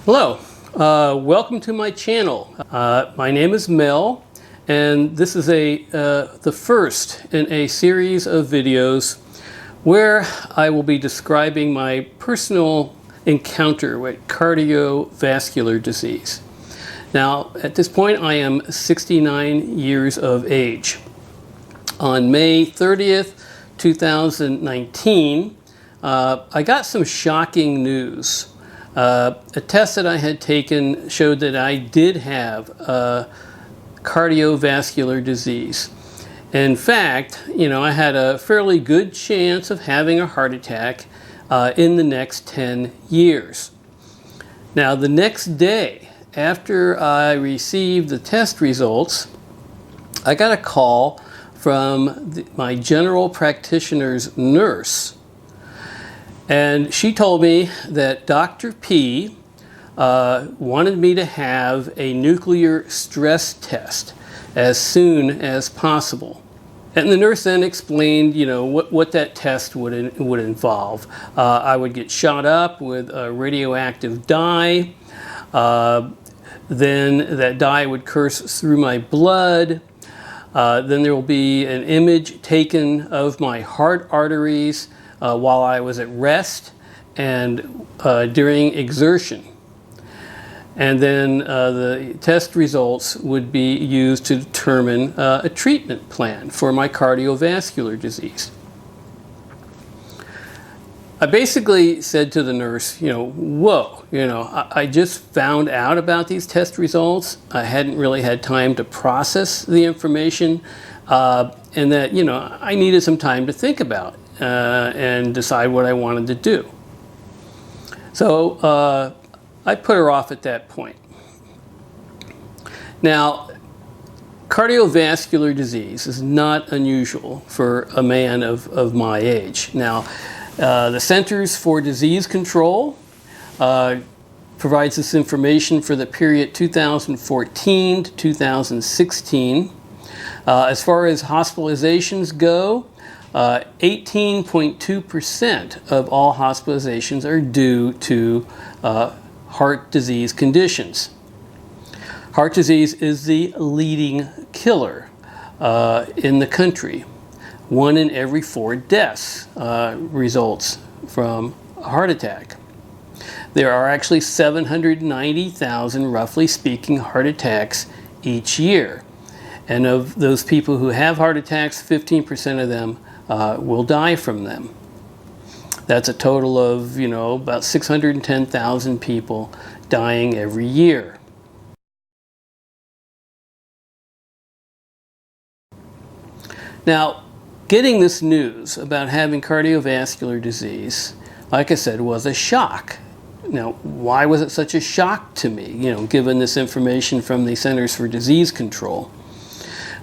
Hello, welcome to my channel. My name is Mel, and this is the first in a series of videos where I will be describing my personal encounter with cardiovascular disease. Now, at this point, I am 69 years of age. On May 30th, 2019, I got some shocking news. A test that I had taken showed that I did have cardiovascular disease. In fact, I had a fairly good chance of having a heart attack in the next 10 years. Now, the next day after I received the test results, I got a call from my general practitioner's nurse. And she told me that Dr. P wanted me to have a nuclear stress test as soon as possible. And the nurse then explained, what that test would involve. I would get shot up with a radioactive dye. Then that dye would course through my blood. Then there will be an image taken of my heart arteries while I was at rest and during exertion. And then the test results would be used to determine a treatment plan for my cardiovascular disease. I basically said to the nurse, whoa, I just found out about these test results. I hadn't really had time to process the information, and that, I needed some time to think about it. And decide what I wanted to do. So I put her off at that point. Now, cardiovascular disease is not unusual for a man of my age. Now, the Centers for Disease Control provides this information for the period 2014 to 2016. As far as hospitalizations go, 18.2% of all hospitalizations are due to heart disease conditions. Heart disease is the leading killer in the country. 1 in every 4 deaths results from a heart attack. There are actually 790,000, roughly speaking, heart attacks each year. And of those people who have heart attacks, 15% of them will die from them. That's a total of, about 610,000 people dying every year. Now, getting this news about having cardiovascular disease, like I said, was a shock. Now, why was it such a shock to me, given this information from the Centers for Disease Control?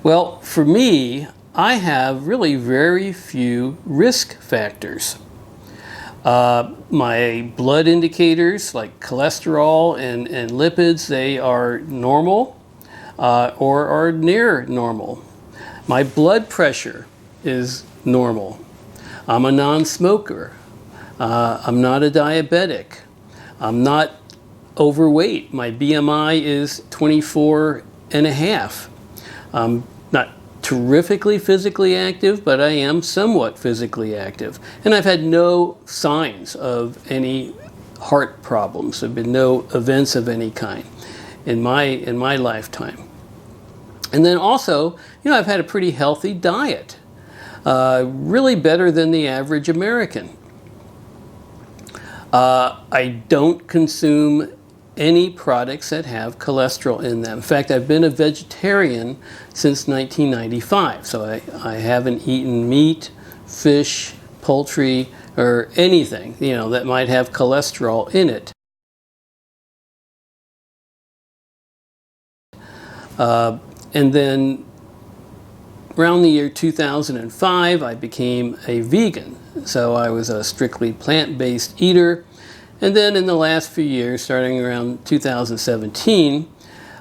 Well, for me, I have really very few risk factors. My blood indicators, like cholesterol and lipids, they are normal or are near normal. My blood pressure is normal. I'm a non-smoker. I'm not a diabetic. I'm not overweight. My BMI is 24 and a half. I'm not terrifically physically active, but I am somewhat physically active. And I've had no signs of any heart problems. There have been no events of any kind in my lifetime. And then also, I've had a pretty healthy diet, really better than the average American. I don't consume any products that have cholesterol in them. In fact, I've been a vegetarian since 1995, so I haven't eaten meat, fish, poultry, or anything, that might have cholesterol in it. And then around the year 2005, I became a vegan. So I was a strictly plant-based eater. And then in the last few years, starting around 2017,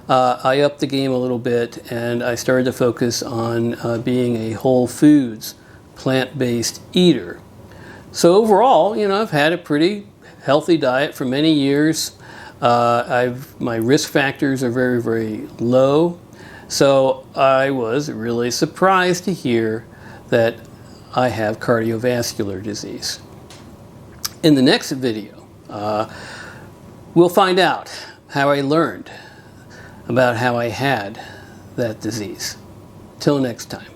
I upped the game a little bit and I started to focus on being a whole foods, plant-based eater. So overall, I've had a pretty healthy diet for many years. My risk factors are very, very low. So I was really surprised to hear that I have cardiovascular disease. In the next video, we'll find out how I learned about how I had that disease. Till next time.